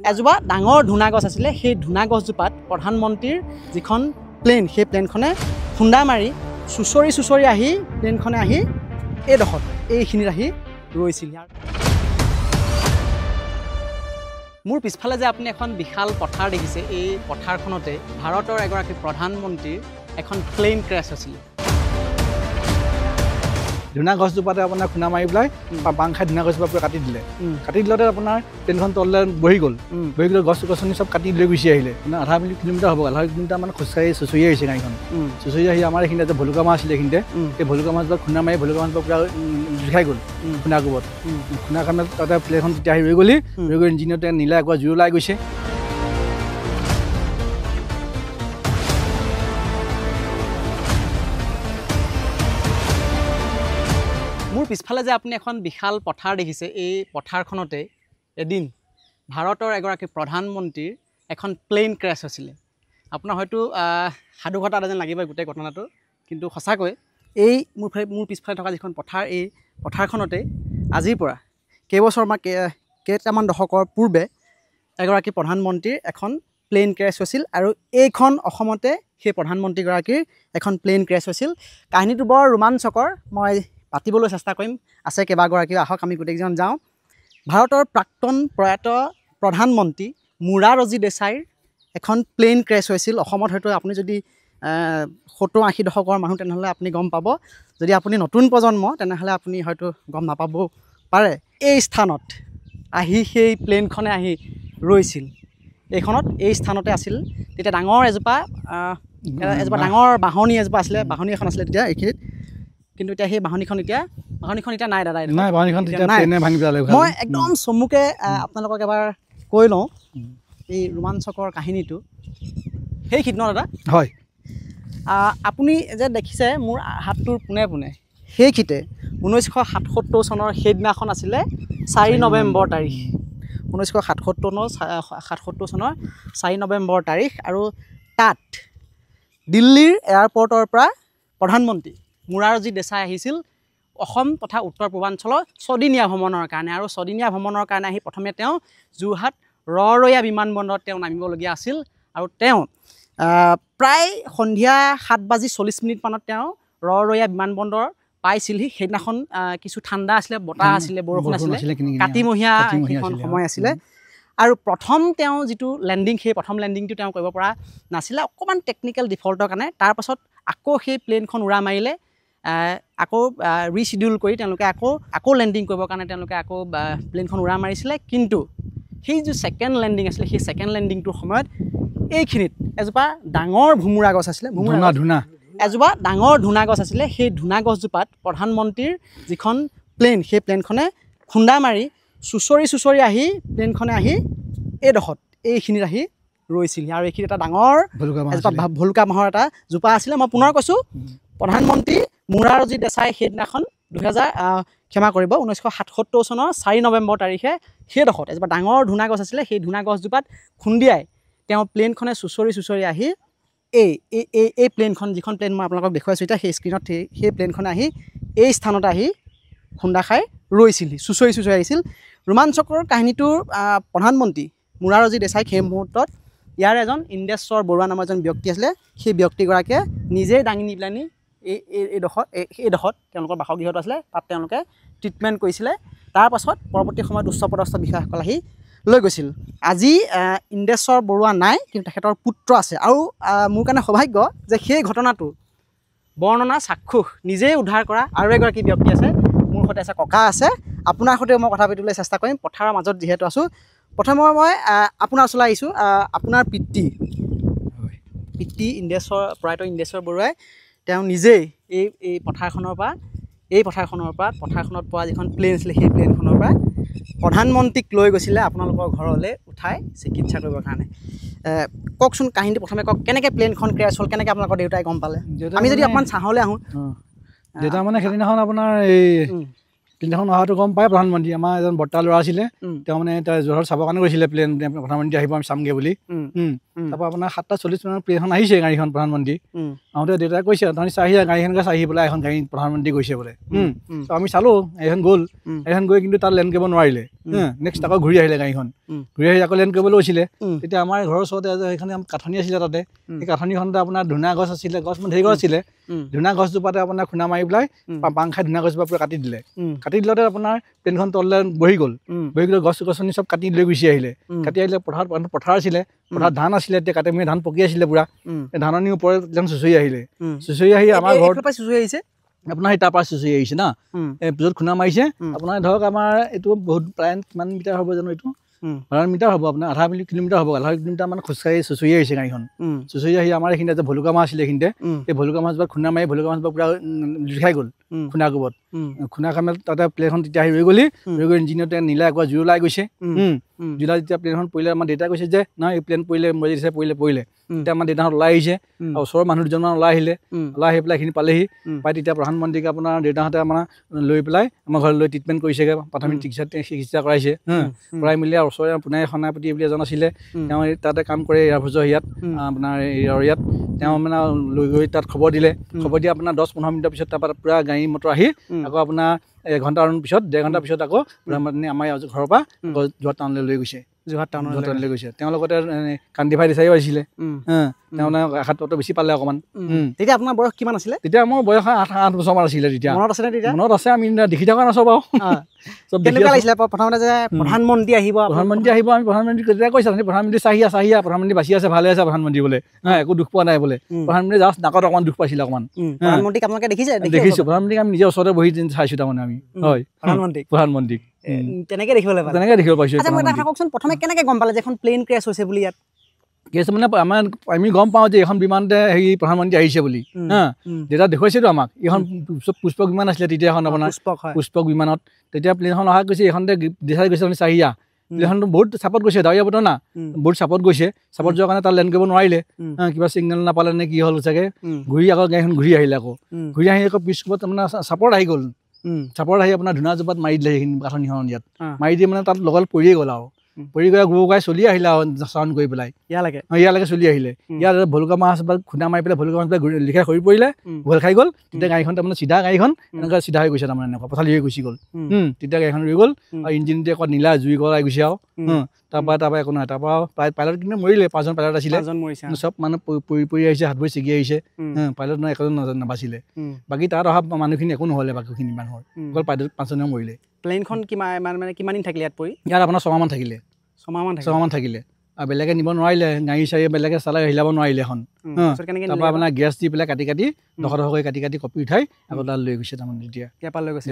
এজোপা ডাঙৰ ধুনা গছ আছিলে সেই ধুনা গছজোপাত প্ৰধানমন্ত্ৰীৰ যিখন প্লেন সেই প্লেনখনে খুন্দা মাৰি চুচৰি আহি প্লেনখনে আহি এইডোখৰত এইখিনিত আহি ৰৈছিল। মোৰ পিছফালে যে আপুনি এখন বিশাল পথাৰ দেখিছে, এই পথাৰখনতে ভাৰতৰ এগৰাকী প্ৰধানমন্ত্ৰীৰ এখন প্লেন ক্ৰেছ হৈছিল। ধুনা গছজোপাতে আপোনাৰ খুন্দা মাৰি পেলাই বাং খাই ধুনা গছজোপা পুৰা কাটি দিলতে আপোনাৰ ট্ৰেইনখন তললৈ বহি গ'ল গছ গছনি চব কাটি লৈ গুচি আহিলে। মানে আধা কিলোমিটাৰ হ'ব, আধা কিলোমিটাৰ মানে খোজকাঢ়ি চুচৰি আহিছে গাড়ীখন। চুচৰি আহি আমাৰ এইখিনিতে যে ভলুকা মাছ আছিলে এইখিনিতে, সেই ভলুকা মাছবিলাক খুন্দা মাৰি ভলুকা মাছবিলাক পুৰা জুখাই গ'ল খুন্দা কোবত। খুন্দা খানে তাতে প্লেনখন তেতিয়া আহি ৰৈ গ'ল ইঞ্জিনতে নীলা একোৱা জুই ওলাই গৈছে। মোৰ পিছফালে যে আপুনি এখন বিশাল পথাৰ দেখিছে, এই পথাৰখনতে এদিন ভাৰতৰ এগৰাকী প্ৰধানমন্ত্ৰীৰ এখন প্লেন ক্ৰেছ হৈছিলে। আপোনাৰ হয়তো সাধুকথা এটা যেন লাগিব গোটেই ঘটনাটো, কিন্তু সঁচাকৈ এই মোৰ পিছফালে থকা যিখন পথাৰ, এই পথাৰখনতে আজিৰ পৰা কেইটামান দশকৰ পূৰ্বে এগৰাকী প্ৰধানমন্ত্ৰীৰ এখন প্লেন ক্ৰেছ হৈছিল আৰু এইখন অসমতে সেই প্ৰধানমন্ত্ৰীগৰাকীৰ এখন প্লেন ক্ৰেছ হৈছিল। কাহিনীটো বৰ ৰোমাঞ্চকৰ, মই পাতিবলৈ চেষ্টা কৰিম, আছে কেইবাগৰাকীও, আহক আমি গোটেইকেইজন যাওঁ। ভাৰতৰ প্ৰাক্তন প্ৰয়াত প্ৰধানমন্ত্ৰী মোৰাৰজী দেশাইৰ এখন প্লেন ক্ৰেছ হৈছিল অসমত। হয়তো আপুনি যদি 70-80 দশকৰ মানুহ তেনেহ'লে আপুনি গম পাব, যদি আপুনি নতুন প্ৰজন্ম তেনেহ'লে আপুনি হয়তো গম নাপাবও পাৰে। এই স্থানত আহি সেই প্লেনখনে আহি ৰৈছিল, এই স্থানতে আছিল। তেতিয়া ডাঙৰ এজোপা ডাঙৰ বাঁহনি এজোপা আছিলে, বাঁহনি এখন আছিলে তেতিয়া এইখিনিত, কিন্তু এতিয়া সেই বাঁহনিখন এতিয়া নাই দাদা, মই একদম চমুকে আপোনালোকক এবাৰ কৈ লওঁ এই ৰোমাঞ্চকৰ কাহিনীটো। সেইখিনিত ন দাদা? হয়, আপুনি যে দেখিছে মোৰ হাতটোৰ পোনে পোনে, সেইখিনিতে 1977 চনৰ সেইদিনাখন আছিলে 4 নৱেম্বৰ তাৰিখ। 1977 চনৰ 4 নৱেম্বৰ তাৰিখ, আৰু তাত দিল্লীৰ এয়াৰপৰ্টৰ পৰা প্ৰধানমন্ত্ৰী মোৰাৰজী দেশাই আহিছিল অসম তথা উত্তৰ পূৰ্বাঞ্চলৰ 6দিনীয়া ভ্ৰমণৰ কাৰণে। আৰু 6দিনীয়া ভ্ৰমণৰ কাৰণে আহি প্ৰথমে তেওঁ যোৰহাট ৰৰৈয়া বিমানবন্দৰত তেওঁ নামিবলগীয়া আছিল। আৰু তেওঁ প্ৰায় সন্ধিয়া 7:40 মানত তেওঁ ৰৰৈয়া বিমানবন্দৰ পাইছিলহি। সেইদিনাখন কিছু ঠাণ্ডা আছিলে, বতাহ আছিলে, বৰষুণ আছিলে, কাতিমহীয়া সেইখন সময় আছিলে। আৰু প্ৰথম তেওঁ যিটো লেণ্ডিং, সেই প্ৰথম লেণ্ডিংটো তেওঁ কৰিব পৰা নাছিলে অকণমান টেকনিকেল ডিফল্টৰ কাৰণে। তাৰপাছত আকৌ সেই প্লেনখন উৰা মাৰিলে, আকৌ ৰিচিডিউল কৰি তেওঁলোকে আকৌ লেণ্ডিং কৰিবৰ কাৰণে তেওঁলোকে আকৌ প্লেনখন উৰা মাৰিছিলে। কিন্তু সেই যি ছেকেণ্ড লেণ্ডিং আছিলে, সেই ছেকেণ্ড লেণ্ডিংটোৰ সময়ত এইখিনিত এজোপা ডাঙৰ ভোমোৰা গছ আছিলে, এজোপা ডাঙৰ ধুনা গছ আছিলে। সেই ধুনা গছজোপাত প্ৰধানমন্ত্ৰীৰ যিখন প্লেন, সেই প্লেনখনে খুন্দা মাৰি চুচৰি আহি প্লেনখনে আহি এইডোখৰত এইখিনিত আহি ৰৈছিল। আৰু এইখিনি এটা ডাঙৰ ভলুকা বাঁহৰ এটা জোপা আছিলে। মই পুনৰ কৈছোঁ, প্ৰধানমন্ত্ৰী মোৰাৰজী দেশাই সেইদিনাখন 1977 চনৰ 4 নৱেম্বৰ তাৰিখে সেইডোখৰত এজোপা ডাঙৰ ধুনা গছ আছিলে, সেই ধুনা গছজোপাত খুন্দিয়াই তেওঁ প্লেনখনে চুচৰি আহি এই প্লেনখন, যিখন প্লেন মই আপোনালোকক দেখুৱাইছোঁ এতিয়া সেই স্ক্ৰীণত, সেই প্লেনখনে আহি এই স্থানতে আহি খুন্দা খাই ৰৈছিল, চুচৰি আহিছিল। ৰোমাঞ্চকৰ কাহিনীটোৰ প্ৰধানমন্ত্ৰী মোৰাৰজী দেশাই সেই মুহূৰ্তত ইয়াৰ এজন ইন্দেশ্বৰ বৰুৱা নামৰ এজন ব্যক্তি আছিলে, সেই ব্যক্তিগৰাকীয়ে নিজেই দাঙি নি পেলানি এইডোখৰত তেওঁলোকৰ বাসগৃহত আছিলে, তাত তেওঁলোকে ট্ৰিটমেণ্ট কৰিছিলে। তাৰপাছত পৰৱৰ্তী সময়ত উচ্চপদস্থ বিষয়াসকল আহি লৈ গৈছিল। আজি ইন্দেশ্বৰ বৰুৱা নাই, কিন্তু তেখেতৰ পুত্ৰ আছে। আৰু মোৰ কাৰণে সৌভাগ্য যে সেই ঘটনাটো বৰ্ণনা চাক্ষুষ নিজেই উদ্ধাৰ কৰা আৰু এগৰাকী ব্যক্তি আছে, মোৰ সৈতে আছে, ককা আছে। আপোনাৰ সৈতে মই কথা পাতিবলৈ চেষ্টা কৰিম পথাৰৰ মাজত যিহেতু আছোঁ। প্ৰথমে মই আপোনাৰ ওচৰলৈ আহিছোঁ। আপোনাৰ পিতৃ প্ৰয়াত ইন্দেশ্বৰ বৰুৱাই তেওঁ নিজেই এই পথাৰখনৰ পৰা যিখন প্লেন আছিলে, সেই প্লেনখনৰ পৰা প্ৰধানমন্ত্ৰীক লৈ গৈছিলে আপোনালোকৰ ঘৰলৈ উঠাই চিকিৎসা কৰিবৰ কাৰণে। কওকচোন কাহিনীটো প্ৰথমে কওক, কেনেকৈ প্লেনখন ক্ৰেছ হ'ল, কেনেকৈ আপোনালোকৰ দেউতাই গম পালে? আমি যদি অকণমান চাহলৈ আহোঁ। দেউতা মানে সেইদিনাখন আপোনাৰ এই প্লেনখন অহাটো গম পায় প্ৰধানমন্ত্ৰী। আমাৰ এজন বৰ্তা ল'ৰা আছিলে, তেওঁ মানে যোৰহাট চাবৰ কাৰণে গৈছিলে প্লেন, প্ৰধানমন্ত্ৰী আহিব আমি চামগৈ বুলি। তাৰপৰা আপোনাৰ 7:40 মানত প্লেনখন আহিছে, গাড়ীখন প্ৰধানমন্ত্ৰী আহোঁতে দেউতাই কৈছে তহঁতি চাহি গাড়ীখনকে চাহি পেলাই এখন গাড়ী প্ৰধানমন্ত্ৰী গৈছে বোলে। আমি চালোঁ, এইখন গ'ল, এইখন গৈ কিন্তু তাত লেণ্ড কৰিব নোৱাৰিলে। নেক্সট আকৌ ঘূৰি আহিলে গাড়ীখন ঘূৰি আহি আকৌ লেণ্ড কৰিবলৈ গৈছিলে তেতিয়া আমাৰ ঘৰৰ ওচৰতে সেইখন কাঠনি আছিলে তাতে সেই কাঠনিখনতে আপোনাৰ ধুনা গছ আছিলে গছ মানে ধেৰ গছ আছিলে ধুনা গছজোপাতে আপোনাৰ খুন্দা মাৰি পেলাই বাং খাই ধুনা গছজোপা পুৰা কাটি দিলতে আপোনাৰ প্লেনখন তললৈ বহি গ'ল গছ গছনি চব কাটি লৈ গুচি আহিলে কাটি আহিলে পথাৰ আছিলে পথাৰত ধান আছিলে এতিয়া কাটি মেলি ধান পকি আছিলে পুৰা ধাননিৰ ওপৰত একদম চুচৰি আহিলে চুচৰি আহি আমাৰ ঘৰত চুচৰি আহিছে আপোনাৰ সেই তাৰপৰা চুচৰি আহিছে না য'ত খুন্দা মাৰিছে আপোনাৰ ধৰক আমাৰ এইটো বহুত প্ৰায় কিমান মিটাৰ হ'ব জানো এইটো 12 মিটাৰ হ'ব আপোনাৰ আধা কিলোমিটাৰ হ'ব আধা কিলোমিটাৰ মানে খোজকাঢ়ি চুচৰি আহিছে গাড়ীখন চুচৰি আহি আমাৰ এইখিনিতে যে ভলুকা মাছ আছিলে এইখিনিতে এই ভলুকা মাছবোৰ খুন্দা মাৰি ভলুকা মাছবোৰ পুৰা লিখাই গ'ল খুন্দা কোবত খুন্দা খাই তাতে প্লেনখন তেতিয়া আহি ৰৈ গ'লি ইঞ্জিনতে নিলে আকৌ জুই ওলাই গৈছে জুলাই যেতিয়া প্লেনখন পৰিলে আমাৰ দেউতাই কৈছে যে নহয় এই প্লেন পৰিলে মৰি দিছে পৰিলে তেতিয়া আমাৰ দেউতাহঁত ওলাই আহিছে আৰু ওচৰৰ মানুহ দুজনমান ওলাই আহি পেলাই এইখিনি পালেহি পাই তেতিয়া প্ৰধানমন্ত্ৰীক আপোনাৰ দেউতাহঁতে আমাৰ লৈ পেলাই আমাৰ ঘৰলৈ ট্ৰিটমেণ্ট কৰিছেগৈ প্ৰাথমিক চিকিৎসা কৰাইছে কৰাই মেলি আৰু ওচৰৰে পুনাই সেনাপতি বুলি এজন আছিলে তেওঁ তাতে কাম কৰে এয়াৰফৰ্চৰ ইয়াত আপোনাৰ ইয়াত তেওঁ মানে লৈ গৈ তাত খবৰ দিয়ে আপোনাৰ 10-15 মিনিটৰ পিছত তাৰপৰা পূৰা গাড়ী মটৰ আহি আকৌ আপোনাৰ 1 ঘণ্টাৰ পিছত 1.5 ঘণ্টাৰ পিছত আকৌ আমাৰ ঘৰৰ পৰা যোৰহাট টাউনলৈ লৈ গৈছে যোৰহাট টাউনলৈ গৈছে তেওঁ লগতে কান্দিভাই দেচাইও আহিছিলে তেওঁ মানে আঘাতটো বেছি পালে অকণমান তেতিয়া আপোনাৰ বয়স কিমান আছিলে তেতিয়া মোৰ বয়স 8 বছৰমান আছিলে তেতিয়া মনত আছে তেতিয়া মনত আছে আমি দেখি থকা নাচব আৰু চব কেনেকুৱা লাগিছিলে প্ৰথমতে যে প্ৰধানমন্ত্ৰী আহিব আমি প্ৰধানমন্ত্ৰী তেতিয়া কৈছে প্ৰধানমন্ত্ৰী চাহিয়া প্ৰধানমন্ত্ৰী বাচি আছে ভালে আছে প্ৰধানমন্ত্ৰী বোলে একো দুখ পোৱা নাই বোলে প্ৰধানমন্ত্ৰী জাষ্ট নাকত অকণমান দুখ পাইছিলে অকণমান প্ৰধানমন্ত্ৰীক আপোনালোকে দেখিছোঁ প্ৰধানমন্ত্ৰীক আমি নিজৰ ওচৰতে বহি চাইছোঁ তাৰমানে আমি হয় প্ৰধানমন্ত্ৰীক তেনেকৈ দেখিব পাইছোঁ কওকচোন প্ৰথমে কেনেকৈ গম পালে যে এখন প্লেন ক্ৰেছ হৈছে বুলি ইয়াত কেছ মানে আমি গম পাওঁ যে এখন বিমানতে হেৰি প্ৰধানমন্ত্ৰী আহিছে বুলি দেউতা দেখুৱাইছেতো আমাক এইখন পুষ্পক বিমান আছিলে তেতিয়া এখন আপোনাৰ পুষ্পক বিমানত তেতিয়া প্লেনখন অহা গৈছে এইখনতে দেখাই গৈছে আপুনি চাহিয়া প্লেনখনটো বহুত চাপত গৈছে ডাৱৰীয়া বতৰ না বহুত চাপত গৈছে চাপত যোৱাৰ কাৰণে তাত লেণ্ড কৰিব নোৱাৰিলে কিবা চিগনেল নাপালে নে কি হ'ল চাগে ঘূৰি আকৌ গাড়ীখন ঘূৰি আহিলে আকৌ ঘূৰি আহি আকৌ পিছপত মানে চাপত আহি গ'ল চাপত আহি আপোনাৰ ধুনা জোপাত মাৰি দিলে সেইখিনি কাঠনিখন ইয়াত মাৰি দিয়ে মানে তাত লগত পৰিয়ে গ'ল আৰু পৰি গৈ গুৱাই চলি আহিলে আৰু চাউণ্ড কৰি পেলাই ইয়ালৈকে চলি আহিলে ইয়াত ভলুকা মাছ খুন্দা মাৰি পেলাই ভলুকা মাছ পেলাই লিখাই সৰি পৰিলে ঘোল খাই গ'ল তেতিয়া গাড়ীখন তাৰমানে চিধা গাড়ীখন এনেকুৱা চিধা হৈ গৈছে তাৰমানে এনেকুৱা পথালি হৈ গুচি গ'ল তেতিয়া গাড়ীখন ৰৈ গ'ল আৰু ইঞ্জিনটোৱে আকৌ নীলা জুই গলাই গৈছে আৰু তাৰপৰা একো নহয় তাৰপৰা পাইলট কিন্তু মৰিলে 5জন পাইলট আছিলে চব মানুহ পৰি আহিছে হাত ভৰি ছিগি আহিছে পাইলট নহয় একোজন নাবাচিলে বাকী তাত অহা মানুহখিনি একো নহ'লে বাকীখিনি মানুহৰ অকল পাইলট 5জনে মৰিলে প্লেনখন কিমান দিন থাকিলে ইয়াত পৰি ইয়াত আপোনাৰ 6 মাহমান থাকিলে 6 মাহ থাকিলে আৰু বেলেগে নিব নোৱাৰিলে গাড়ী চাৰি বেলেগে চালাই হিলাব নোৱাৰিলে এখন তাৰপৰা আপোনাৰ গেছ দি পেলাই কাটি ডখৰ কাটি কপি উঠাই আকৌ তাত লৈ গৈছে তাৰমানে তেতিয়া লৈ গৈছে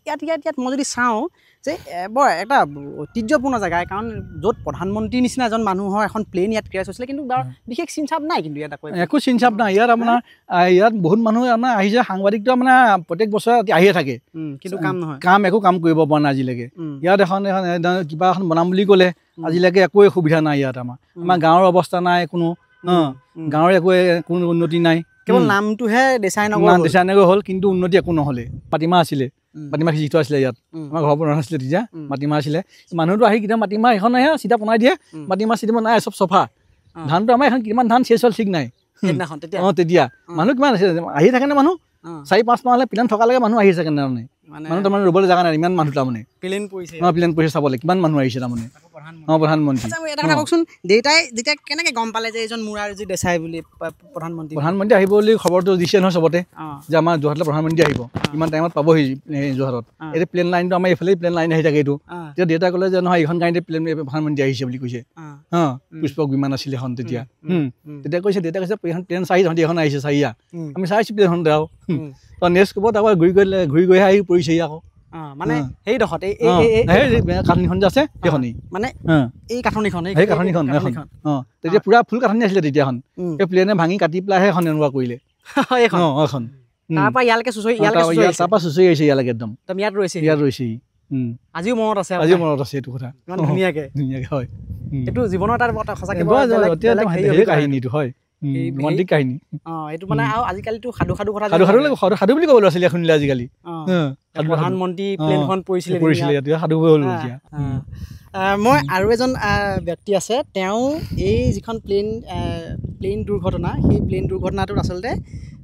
ইয়াত মই যদি চাওঁ যে বৰ এটা ঐতিহ্যপূৰ্ণ জেগা কাৰণ য'ত প্ৰধানমন্ত্ৰীৰ নিচিনা এজন মানুহৰ এখন প্লেন ইয়াত ক্ৰেছ হৈছিলে কিন্তু বিশেষ চিনচাপ নাই কিন্তু ইয়াত একো চিনচাপ নাই ইয়াত আপোনাৰ ইয়াত বহুত মানুহ আমাৰ আহিছে সাংবাদিকটো মানে প্ৰত্যেক বছৰে আহিয়ে থাকে কিন্তু একো কাম কৰিব পৰা নাই আজিলৈকে ইয়াত এখন কিবা এখন বনাম বুলি ক'লে আজিলৈকে একোৱে সুবিধা নাই ইয়াত আমাৰ গাঁৱৰ অৱস্থা নাই কোনো গাঁৱৰ কোনো উন্নতি নাই কেৱল নামটোহে দেচাই নগৰ হ'ল কিন্তু উন্নতি একো নহ'লে মাটিমাহ আছিলে মাটিমাহ সিজি থোৱা আছিলে ইয়াত আমাৰ ঘৰৰ পৰা নাছিলে তেতিয়া মাটিমাহ আছিলে মানুহটো আহি কেতিয়া মাটিমাহ এখনহে চিধা বনাই দিয়ে মাটিমাহ চিটিমাহ নাই চব চফা ধানটো আমাৰ এখন কিমান ধান চেচ হ'ল ঠিক নাই তেতিয়া মানুহ কিমান আছে আহি থাকে নে মানুহ 4-5 মাহলৈ প্লেন থকালৈকে মানুহ আহি আছে কেনে তাৰমানে মানুহ তাৰমানে ৰ'বলৈ জেগা নাই ইমান মানুহ তাৰমানে প্লেন পৰিছে চাবলৈ কিমান মানুহ আহিছে তাৰমানে প্ৰধানমন্ত্ৰী কওকচোন দেউতাই যেতিয়া কেনেকৈ গম পালে যে এজন মুৰাৰজী দেচাই বুলি প্ৰধানমন্ত্ৰী আহিব বুলি খবৰটো দিছে নহয় চবতে যে আমাৰ যোৰহাটলৈ প্ৰধানমন্ত্ৰী আহিব ইমান টাইমত পাবহি যোৰহাটত এতিয়া প্লেন লাইনটো আমাৰ এইফালে প্লেন লাইন আহি থাকে এইটো তেতিয়া দেউতাই ক'লে যে নহয় এইখন গাড়ীতে প্ৰধানমন্ত্ৰী আহিছে বুলি কৈছে পুষ্পক বিমান আছিলে এখন তেতিয়া দেউতাই কৈছে এইখন প্লেন চাহি তহঁতি এখন আহিছে চাহিয়া আমি চাইছোঁ প্লেনখনতে আৰু নেক্সট ক'ব তাৰপৰা ঘূৰি গৈ আহি পৰিছে আকৌ মানে সেইডোখৰত কাঠনিখন যে আছে সেইখনেই মানে এই কাঠনিখন তেতিয়া পুৰা ফুল কাঠনি আছিলে তেতিয়াখন সেই প্লেনে ভাঙি কাটি পেলাইহে এখন এনেকুৱা কৰিলে এখন তাৰপৰা ইয়ালৈকে চুচৰি আহিছে ইয়ালৈকে একদম ইয়াত ৰৈছেহি আজিও মনত আছে এইটো কথা ধুনীয়াকে হয় এইটো জীৱনৰ এটা সঁচাকে কাহিনীটো হয় ৰোমান্টিক কাহিনী এইটো মানে আৰু আজিকালিতো সাধু কথা সাধু বুলি ক'ব ল'ৰা-ছোৱালী শুনিলে আজিকালি প্ৰধানমন্ত্ৰী প্লেনখন পৰিছিলে সাধু হ'ল এতিয়া মই আৰু এজন ব্যক্তি আছে তেওঁ এই যিখন প্লেন দুৰ্ঘটনা সেই প্লেন দুৰ্ঘটনাটোত আচলতে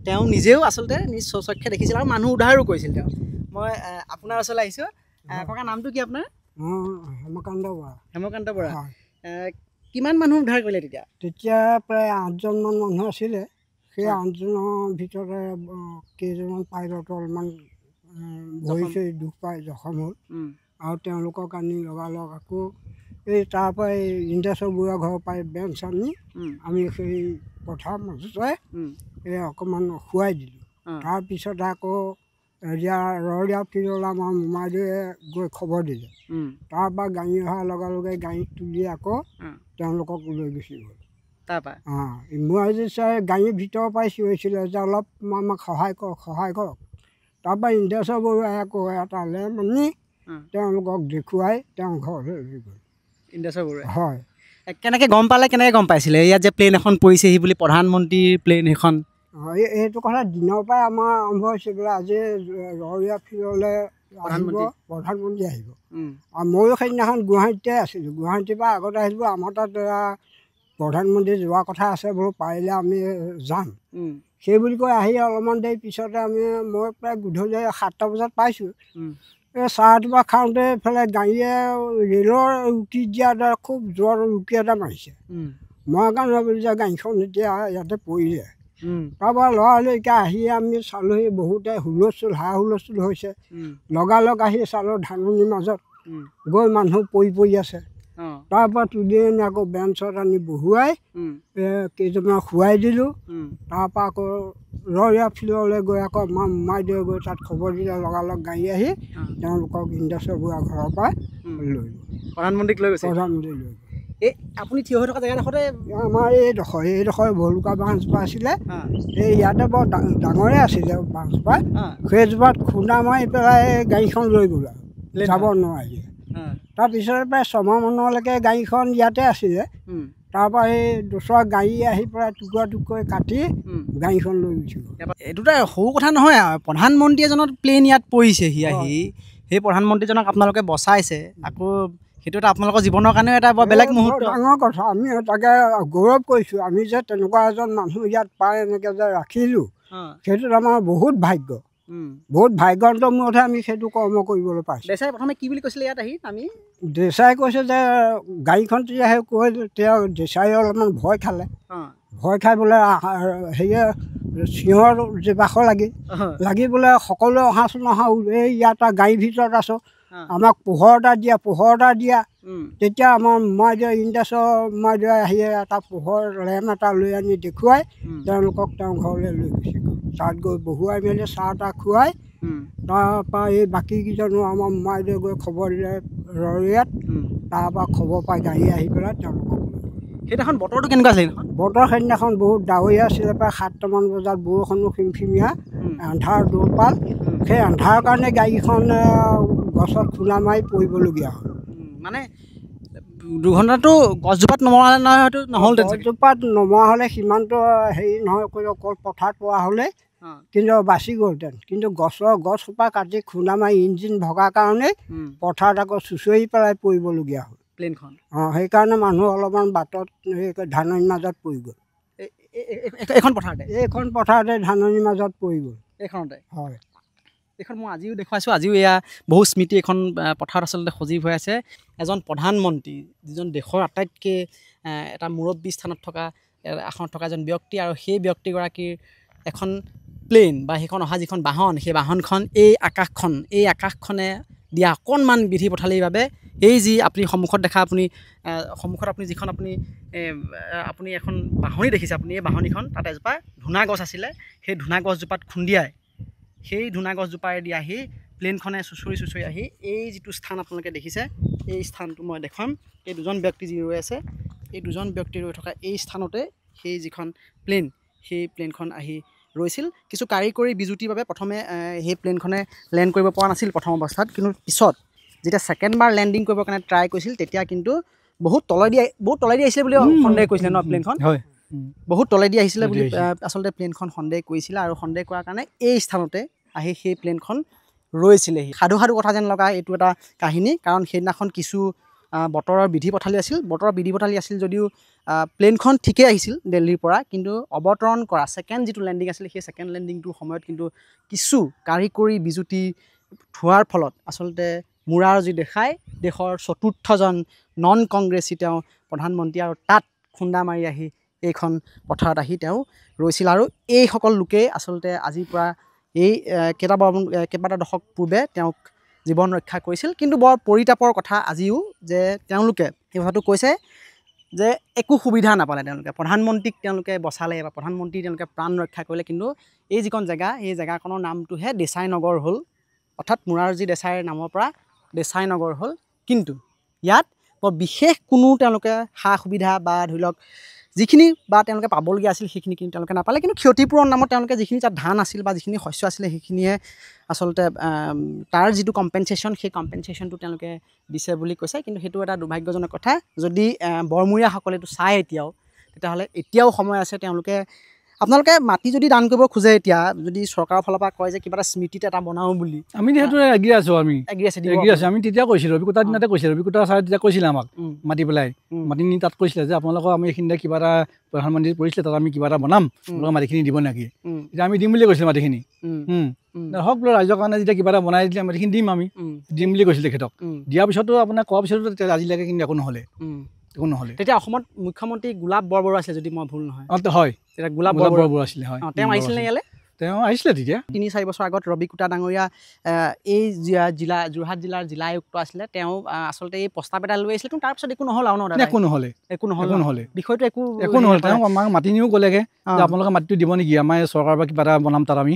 তেওঁ নিজেও আচলতে নিজ স্বচক্ষে দেখিছিল আৰু মানুহ উদ্ধাৰো কৰিছিল তেওঁ মই আপোনাৰ ওচৰলৈ আহিছোঁ ককা নামটো কি আপোনাৰ হেমকান্ত বৰা। হেমকান্ত বৰা হয়। কিমান মানুহ উদ্ধাৰ কৰিলে তেতিয়া? তেতিয়া প্ৰায় 8জনমান মানুহ আছিলে। সেই হয়। 8জনৰ ভিতৰতে কেইজনমান পাইলটৰ অলপমান ভৰি চৰি দুখ পাই জখম হ'ল আৰু তেওঁলোকক আনি লগালগ আকৌ এই তাৰ পৰা এই ইন্দ্ৰেশ্বৰ বৰুৱা ঘৰৰ পৰাই বেঞ্চ আনি আমি সেই পথাৰ মাজতে এই অকণমান শুৱাই দিলোঁ। তাৰপিছত আকৌ ৰৰীয়া ফিল্ডলৈ আমাৰ মোমাইদেৱে গৈ খবৰ দিলে। তাৰপৰা গাড়ী অহাৰ লগে লগে গাড়ীত তুলি আকৌ তেওঁলোকক লৈ গুচি গ'ল। তাৰপৰা মোমাইদেউ ছাৰে গাড়ীৰ ভিতৰৰ পৰাই চিঞৰিছিলে যে অলপ আমাক সহায় কৰক সহায় কৰক। তাৰপৰা ইন্দ্ৰেশ্বৰ বৰুৱাই আকৌ এটা লেম্প আনি তেওঁলোকক দেখুৱাই তেওঁ ঘৰলৈ লৈ গ'ল। ইন্দ্ৰেশ্বৰ বৰুৱাই হয়। কেনেকৈ গম পালে, কেনেকৈ গম পাইছিলে ইয়াত যে প্লেন এখন পৰিছেহি বুলি, প্ৰধানমন্ত্ৰীৰ প্লেন সেইখন? এইটো কথা দিনৰ পৰাই আমাৰ আৰম্ভ হৈছে বোলে আজি ৰৰীয়া ফিল্ডলৈ আহিব প্ৰধানমন্ত্ৰী আহিব। আৰু ময়ো সেইদিনাখন গুৱাহাটীতে আছিলোঁ। গুৱাহাটীৰ পৰা আগতে আহিলোঁ। আমাৰ তাত প্ৰধানমন্ত্ৰী যোৱা কথা আছে বোলো, পাৰিলে আমি যাম। সেই বুলি কৈ আহি অলপমান দেৰি পিছতে মই প্ৰায় গধূলি 7টা বজাত পাইছোঁ। এই চাহ এটোপা খাওঁতে এইফালে গাড়ীয়ে ৰেলৰ ৰুকি দিয়াৰ দ্বাৰা খুব জোৰ ৰুকি এটা মাৰিছে। মই কাৰণে ভাবিলোঁ যে গাড়ীখন এতিয়া ইয়াতে পৰিলে। তাৰপৰা লৰালৰিকৈ আহি আমি চালোঁহি, বহুতে হুলস্থুল হা হুলস্থুল হৈছে। লগালগ আহি চালোঁ ধাননিৰ মাজত গৈ মানুহ পৰি আছে। তাৰপৰা তুলি আনি আকৌ বেঞ্চত আনি বহুৱাই কেইজনমান শুৱাই দিলোঁ। তাৰপৰা আকৌ ৰৰীয়া ফিল্ডলৈ গৈ আকৌ আমাৰ মোমাইদেৱে গৈ তাত খবৰ দিলে। লগালগ গাড়ী আহি তেওঁলোকক ইন্দ্ৰেশ্বৰ বৰুৱা ঘৰৰ পৰা লৈ গ'ল। প্ৰধানমন্ত্ৰীক লৈ গৈছে? প্ৰধানমন্ত্ৰী লৈ গ'ল। এই আপুনি থিয় হৈ থকা জেগাডোখৰতে আমাৰ এইডোখৰ ভলুকা বাঁহজোপা আছিলে। এই ইয়াতে বৰ ডাঙৰে আছিলে বাঁহজোপা। সেইজোপাত খুন্দা মাৰি পেলাই গাড়ীখন লৈ গ'ল আৰু যাব নোৱাৰি। তাৰপিছতে প্ৰায় 6 মাহমানলৈকে গাড়ীখন ইয়াতে আছিলে। তাৰপৰা এই দুচৰা গাড়ী আহি পেলাই টুকুৰা টুকুৰকৈ কাটি গাড়ীখন লৈ গুচি গ'ল। এইটোতো সৰু কথা নহয় আৰু, প্ৰধানমন্ত্ৰী এজনৰ প্লেন ইয়াত পৰিছেহি আহি, সেই প্ৰধানমন্ত্ৰীজনক আপোনালোকে বচাইছে। আকৌ সেইটো এটা আপোনালোকৰ জীৱনৰ কাৰণেও এটা বৰ বেলেগ মুহূৰ্ত, ডাঙৰ কথা। আমি তাকে গৌৰৱ কৰিছোঁ, আমি যে তেনেকুৱা এজন মানুহ ইয়াত পাই এনেকৈ যে ৰাখিলোঁ, সেইটোত আমাৰ বহুত ভাগ্য। বহুত ভাগ্যৱন্ত মূৰতহে আমি সেইটো কৰ্ম কৰিবলৈ পাইছোঁ। দেশাই প্ৰথমে কি বুলি কৈছিলে ইয়াত আহি? দেশাই কৈছে যে গাড়ীখন তেতিয়া সেই কৈ তেওঁ দেশাই অলপমান ভয় খালে। ভয় খাই বোলে হেৰিয়ে চিঞৰ জেবাখৰ লাগি বোলে সকলোৱে অহাচোন অহা, এই ইয়াত গাড়ীৰ ভিতৰত আছোঁ, আমাক পোহৰ এটা দিয়া। তেতিয়া আমাৰ মোমাইদেউ ইন্দ্ৰেশ্বৰ মোমাইদেৱে আহি এটা পোহৰ লেম্প এটা লৈ আনি দেখুৱাই তেওঁলোকক তেওঁ ঘৰলৈ লৈ গুচি গ'ল। তাত গৈ বহুৱাই মেলি চাহ তাহ খুৱাই তাৰপৰা এই বাকীকেইজনো আমাৰ মোমাইদেৱে গৈ খবৰ দিলে ৰৰৈয়াত। তাৰপৰা খবৰ পাই গাড়ী আহি পেলাই তেওঁলোকক সেইদিনাখন বতৰটো কেনেকুৱা আছিলে? বতৰ সেইদিনাখন বহুত ডাৱৰীয়া আছিলে। প্ৰায় 7টামান বজাত বৰষুণো খিমখিমীয়া, আন্ধাৰ দৌৰপাল। সেই আন্ধাৰৰ কাৰণে গাড়ীখন গছত খুন্দা মাৰি পৰিবলগীয়া হ'ল। মানে দুৰ্ঘটনাটো গছজোপাত নমৰা হ'লে নহয়, হয়তো নহ'ল। গছজোপাত নমৰা হ'লে সিমানটো হেৰি নহয়, অকল পথাৰত পৰা হ'লে কিন্তু বাচি গ'লহেঁতেন। কিন্তু গছজোপা কাটি খুন্দা মাৰি ইঞ্জিন ভগাৰ কাৰণে পথাৰত আকৌ চুঁচৰি পেলাই পৰিবলগীয়া হ'ল প্লেনখন। সেইকাৰণে মানুহ অলপমান বাটত ধাননিৰ মাজত পৰি গ'ল। এইখন পথাৰতে ধাননিৰ মাজত পৰি গ'ল। এইখনতে? হয়। এইখন মই আজিও দেখুৱাইছোঁ। আজিও এয়া বহু স্মৃতি এইখন পথাৰত আচলতে সজীৱ হৈ আছে। এজন প্ৰধানমন্ত্ৰী, যিজন দেশৰ আটাইতকৈ এটা মুৰব্বী স্থানত থকা আসনত থকা এজন ব্যক্তি, আৰু সেই ব্যক্তিগৰাকীৰ এখন প্লেন বা সেইখন অহা যিখন বাহন, সেই বাহনখন এই আকাশখনে দিয়া অকণমান বিধি পথালিৰ বাবে এই যি আপুনি সন্মুখত দেখা, সন্মুখত আপুনি যিখন আপুনি এখন বাহনি দেখিছে, আপুনি এই বাহনিখন তাত এজোপা ধূনা গছ আছিলে। সেই ধূনা গছজোপাত খুন্দিয়াই সেই ধূনা গছজোপাৰে দি আহি প্লেনখনে চুঁচৰি আহি এই যিটো স্থান আপোনালোকে দেখিছে, এই স্থানটো মই দেখুৱাম। এই দুজন ব্যক্তি যি ৰৈ আছে, এই দুজন ব্যক্তি ৰৈ থকা এই স্থানতে সেই যিখন প্লেন, সেই প্লেনখন আহি ৰৈছিল। কিছু কাৰিকৰী বিজুতিৰ বাবে প্ৰথমে সেই প্লেনখনে লেণ্ড কৰিব পৰা নাছিল প্ৰথম অৱস্থাত, কিন্তু পিছত যেতিয়া ছেকেণ্ডবাৰ লেণ্ডিং কৰিবৰ কাৰণে ট্ৰাই কৰিছিল, তেতিয়া কিন্তু বহুত তলেদি আহিছিলে বুলি সন্দেহ কৰিছিলে ন প্লেনখন? হয়, বহুত তলেদি আহিছিলে বুলি আচলতে প্লেনখন সন্দেহ কৰিছিলে, আৰু সন্দেহ কৰাৰ কাৰণে এই স্থানতে আহি সেই প্লেনখন ৰৈছিলেহি। সাধু কথা যেন লগা এইটো এটা কাহিনী, কাৰণ সেইদিনাখন কিছু বতৰৰ বিধি পথালি আছিল যদিও প্লেনখন ঠিকেই আহিছিল দিল্লীৰ পৰা, কিন্তু অৱতৰণ কৰা ছেকেণ্ড যিটো লেণ্ডিং আছিল, সেই ছেকেণ্ড লেণ্ডিংটোৰ সময়ত কিন্তু কিছু কাৰিকৰী বিজুতি হোৱাৰ ফলত আচলতে মোৰাৰজী দেশাই দেশৰ চতুৰ্থজন নন কংগ্ৰেছী তেওঁ প্ৰধানমন্ত্ৰী আৰু তাত খুন্দা মাৰি আহি এইখন পথাৰত আহি তেওঁ ৰৈছিল আৰু এইসকল লোকেই আচলতে আজিৰ পৰা এই কেইবাটা দশক পূৰ্বে তেওঁক জীৱন ৰক্ষা কৰিছিল। কিন্তু বৰ পৰিতাপৰ কথা আজিও যে তেওঁলোকে এই কথাটো কৈছে যে একো সুবিধা নাপালে তেওঁলোকে, প্ৰধানমন্ত্ৰীক তেওঁলোকে বচালে বা প্ৰধানমন্ত্ৰী তেওঁলোকে প্ৰাণ ৰক্ষা কৰিলে, কিন্তু এই যিখন জেগা এই জেগাখনৰ নামটোহে দেশাই নগৰ হ'ল, অৰ্থাৎ মোৰাৰজী দেশাইৰ নামৰ পৰা দেশাই নগৰ হ'ল। কিন্তু ইয়াত বৰ বিশেষ কোনো তেওঁলোকে সা সুবিধা বা ধৰি লওক যিখিনি বা তেওঁলোকে পাবলগীয়া আছিল সেইখিনি কিন্তু তেওঁলোকে নাপালে। কিন্তু ক্ষতিপূৰণ নামত তেওঁলোকে যিখিনি তাত ধান আছিল বা যিখিনি শস্য আছিলে সেইখিনিয়ে আচলতে তাৰ যিটো কম্পেনচেশ্যন সেই কম্পেনচেশ্যনটো তেওঁলোকে দিছে বুলি কৈছে। কিন্তু সেইটো এটা দুৰ্ভাগ্যজনক কথা। যদি বৰমূৰীয়াসকলে এইটো চায় এতিয়াও, তেতিয়াহ'লে এতিয়াও সময় আছে। তেওঁলোকে আপোনালোকে মাটি যদি দান কৰিব খোজে, এতিয়া যদি চৰকাৰৰ ফালৰ পৰা কয় যে কিবা এটা স্মৃতিত এটা বনাওঁ বুলি, আমি যিহেতু এগ্ৰি আছোঁ, এগ্ৰি আছোঁ। আমি তেতিয়া কৈছিলোঁ, ৰবিকুটাৰ দিনতে কৈছিলোঁ, ৰবিকুটা ছাৰে তেতিয়া কৈছিলে আমাক মাতি পেলাই, মাতি নি তাত কৈছিলে যে আপোনালোকক আমি এইখিনিতে কিবা এটা প্ৰধানমন্ত্ৰী পৰিছিলে, তাত আমি কিবা এটা বনাম, আপোনালোকৰ মাটিখিনি দিব নেকি? এতিয়া আমি দিম বুলি কৈছিলোঁ মাটিখিনি। হওক বোলো, ৰাইজৰ কাৰণে যেতিয়া কিবা এটা বনাই দিলে মাটিখিনি দিম, আমি দিম বুলি কৈছিলোঁ তেখেতক। দিয়াৰ পিছতো আপোনাৰ কোৱাৰ পিছতো আজিলৈকে কিন্তু একো নহ'লে। তেতিয়া অসমত মুখ্যমন্ত্ৰী গোলাপ বৰবৰুৱা আছিলে যদি মই ভুল নহয়। হয়, তেতিয়া গোলাপ বৰবৰুৱা আছিলে। হয়, তেওঁ আহিছিলে ইয়ালৈ। তেওঁ আহিছিলে তেতিয়া 3-4 বছৰ আগত। ৰবিকুটা ডাঙৰীয়া এই যোৰহাট জিলাৰ জিলা আয়ুক্ত আছিলে। তেওঁ আচলতে এই প্ৰস্তাৱ এটা লৈ আহিছিলে, কিন্তু তাৰপিছত একো নহ'ল আৰু একো নহ'লে বিষয়টো একো নহ'ল। তেওঁ আমাক মাতি নিও ক'লেগে যে আপোনালোকে মাটিটো দিব নেকি, আমাৰ চৰকাৰৰ পৰা কিবা এটা বনাম তাত আমি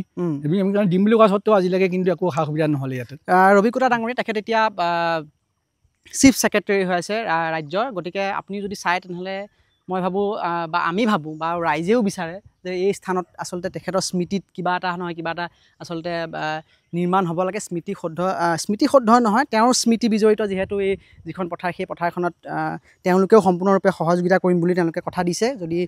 দিম বুলি কোৱা স্বত্তেও আজিলৈকে কিন্তু একো সা সুবিধা নহ'লে ইয়াতে। ৰবিকুটা ডাঙৰীয়া তেখেত এতিয়া চিফ ছেক্ৰেটেৰী হৈ আছে ৰাজ্যৰ। গতিকে আপুনি যদি চায় তেনেহ'লে মই ভাবোঁ বা আমি ভাবোঁ বা ৰাইজেও বিচাৰে যে এই স্থানত আচলতে তেখেতৰ স্মৃতিত কিবা এটা নহয় কিবা এটা আচলতে নিৰ্মাণ হ'ব লাগে। স্মৃতিসৌধ নহয়, তেওঁৰ স্মৃতি বিজড়িত যিহেতু এই যিখন পথাৰ, সেই পথাৰখনত তেওঁলোকেও সম্পূৰ্ণৰূপে সহযোগিতা কৰিম বুলি তেওঁলোকে কথা দিছে। যদি